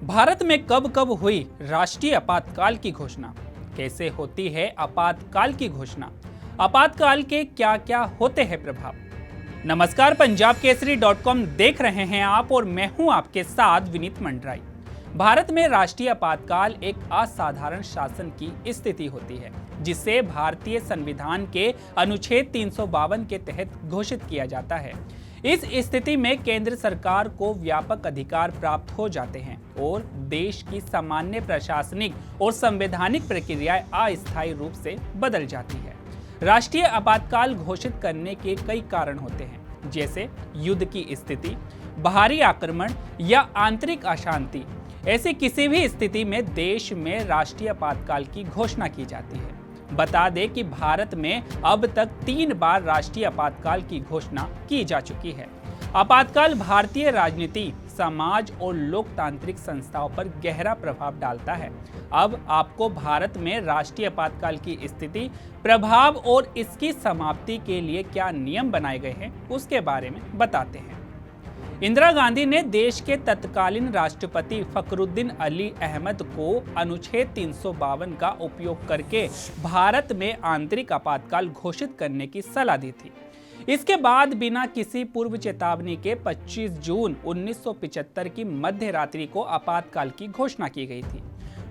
भारत में कब कब हुई राष्ट्रीय आपातकाल की घोषणा? कैसे होती है आपातकाल की घोषणा? आपातकाल के क्या क्या होते हैं प्रभाव? नमस्कार, पंजाब केसरी .com देख रहे हैं आप और मैं हूं आपके साथ विनीत मंडराई। भारत में राष्ट्रीय आपातकाल एक असाधारण शासन की स्थिति होती है जिसे भारतीय संविधान के अनुच्छेद 352 के तहत घोषित किया जाता है। इस स्थिति में केंद्र सरकार को व्यापक अधिकार प्राप्त हो जाते हैं और देश की सामान्य प्रशासनिक और संवैधानिक प्रक्रियाएं अस्थायी रूप से बदल जाती है। राष्ट्रीय आपातकाल घोषित करने के कई कारण होते हैं, जैसे युद्ध की स्थिति, बाहरी आक्रमण या आंतरिक अशांति। ऐसी किसी भी स्थिति में देश में राष्ट्रीय आपातकाल की घोषणा की जाती है। बता दें कि भारत में अब तक 3 बार राष्ट्रीय आपातकाल की घोषणा की जा चुकी है। आपातकाल भारतीय राजनीति, समाज और लोकतांत्रिक संस्थाओं पर गहरा प्रभाव डालता है। अब आपको भारत में राष्ट्रीय आपातकाल की स्थिति, प्रभाव और इसकी समाप्ति के लिए क्या नियम बनाए गए हैं उसके बारे में बताते हैं। इंदिरा गांधी ने देश के तत्कालीन राष्ट्रपति फखरुद्दीन अली अहमद को अनुच्छेद 352 का उपयोग करके भारत में आंतरिक आपातकाल घोषित करने की सलाह दी थी। इसके बाद बिना किसी पूर्व चेतावनी के 25 जून 1975 की मध्य रात्रि को आपातकाल की घोषणा की गई थी।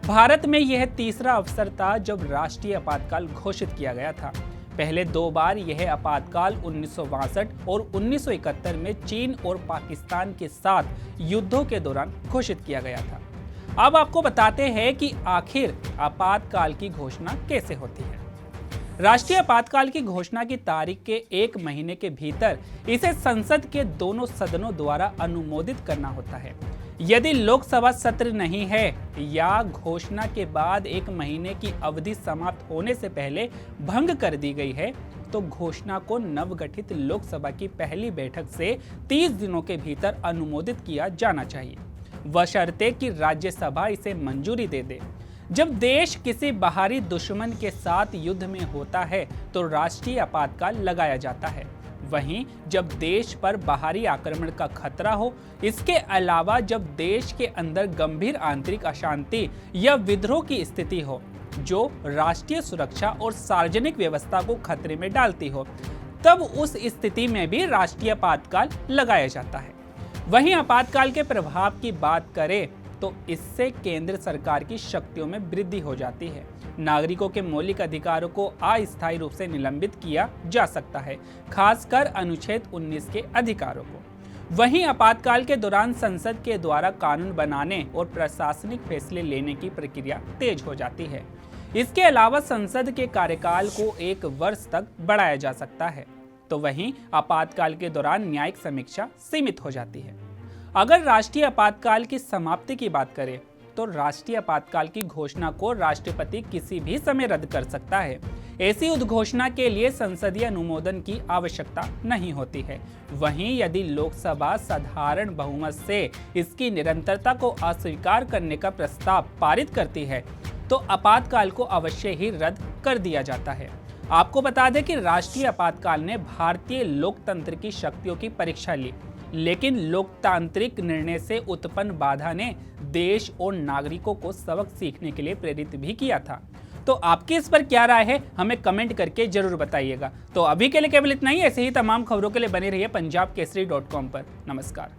भारत में यह तीसरा अवसर था जब राष्ट्रीय आपातकाल घोषित किया गया था। पहले 2 बार यह आपातकाल 1962 और 1971 में चीन और पाकिस्तान के साथ युद्धों के दौरान घोषित किया गया था। अब आपको बताते हैं कि आखिर आपातकाल की घोषणा कैसे होती है। राष्ट्रीय आपातकाल की घोषणा की तारीख के 1 महीने के भीतर इसे संसद के दोनों सदनों द्वारा अनुमोदित करना होता है। यदि लोकसभा सत्र नहीं है या घोषणा के बाद 1 महीने की अवधि समाप्त होने से पहले भंग कर दी गई है, तो घोषणा को नवगठित लोकसभा की पहली बैठक से 30 दिनों के भीतर अनुमोदित किया जाना चाहिए, बशर्ते कि राज्यसभा इसे मंजूरी दे दे। जब देश किसी बाहरी दुश्मन के साथ युद्ध में होता है तो राष्ट्रीय आपातकाल लगाया जाता है। वहीं जब देश पर बाहरी आक्रमण का खतरा हो, इसके अलावा जब देश के अंदर गंभीर आंतरिक अशांति या विद्रोह की स्थिति हो जो राष्ट्रीय सुरक्षा और सार्वजनिक व्यवस्था को खतरे में डालती हो, तब उस स्थिति में भी राष्ट्रीय आपातकाल लगाया जाता है। वहीं आपातकाल के प्रभाव की बात करें तो इससे केंद्र सरकार की शक्तियों में वृद्धि हो जाती है। नागरिकों के मौलिक अधिकारों को अस्थायी रूप से निलंबित किया जा सकता है, खासकर अनुच्छेद 19 के अधिकारों को। वहीं आपातकाल के दौरान संसद के द्वारा कानून बनाने और प्रशासनिक फैसले लेने की प्रक्रिया तेज हो जाती है। इसके अलावा संसद के कार्यकाल को 1 वर्ष तक बढ़ाया जा सकता है। तो वहीं आपातकाल के दौरान न्यायिक समीक्षा सीमित हो जाती है। अगर राष्ट्रीय आपातकाल की समाप्ति की बात करें तो राष्ट्रीय आपातकाल की घोषणा को राष्ट्रपति किसी भी समय रद्द कर सकता है। ऐसी उद्घोषणा के लिए संसदीय अनुमोदन की आवश्यकता नहीं होती है। वहीं यदि लोकसभा साधारण बहुमत से इसकी निरंतरता को अस्वीकार करने का प्रस्ताव पारित करती है तो आपातकाल को अवश्य ही रद्द कर दिया जाता है। आपको बता दें कि राष्ट्रीय आपातकाल ने भारतीय लोकतंत्र की शक्तियों की परीक्षा ली, लेकिन लोकतांत्रिक निर्णय से उत्पन्न बाधा ने देश और नागरिकों को सबक सीखने के लिए प्रेरित भी किया था। तो आपकी इस पर क्या राय है, हमें कमेंट करके जरूर बताइएगा। तो अभी के लिए केवल इतना ही। ऐसे ही तमाम खबरों के लिए बने रहिए पंजाब केसरी .com पर। नमस्कार।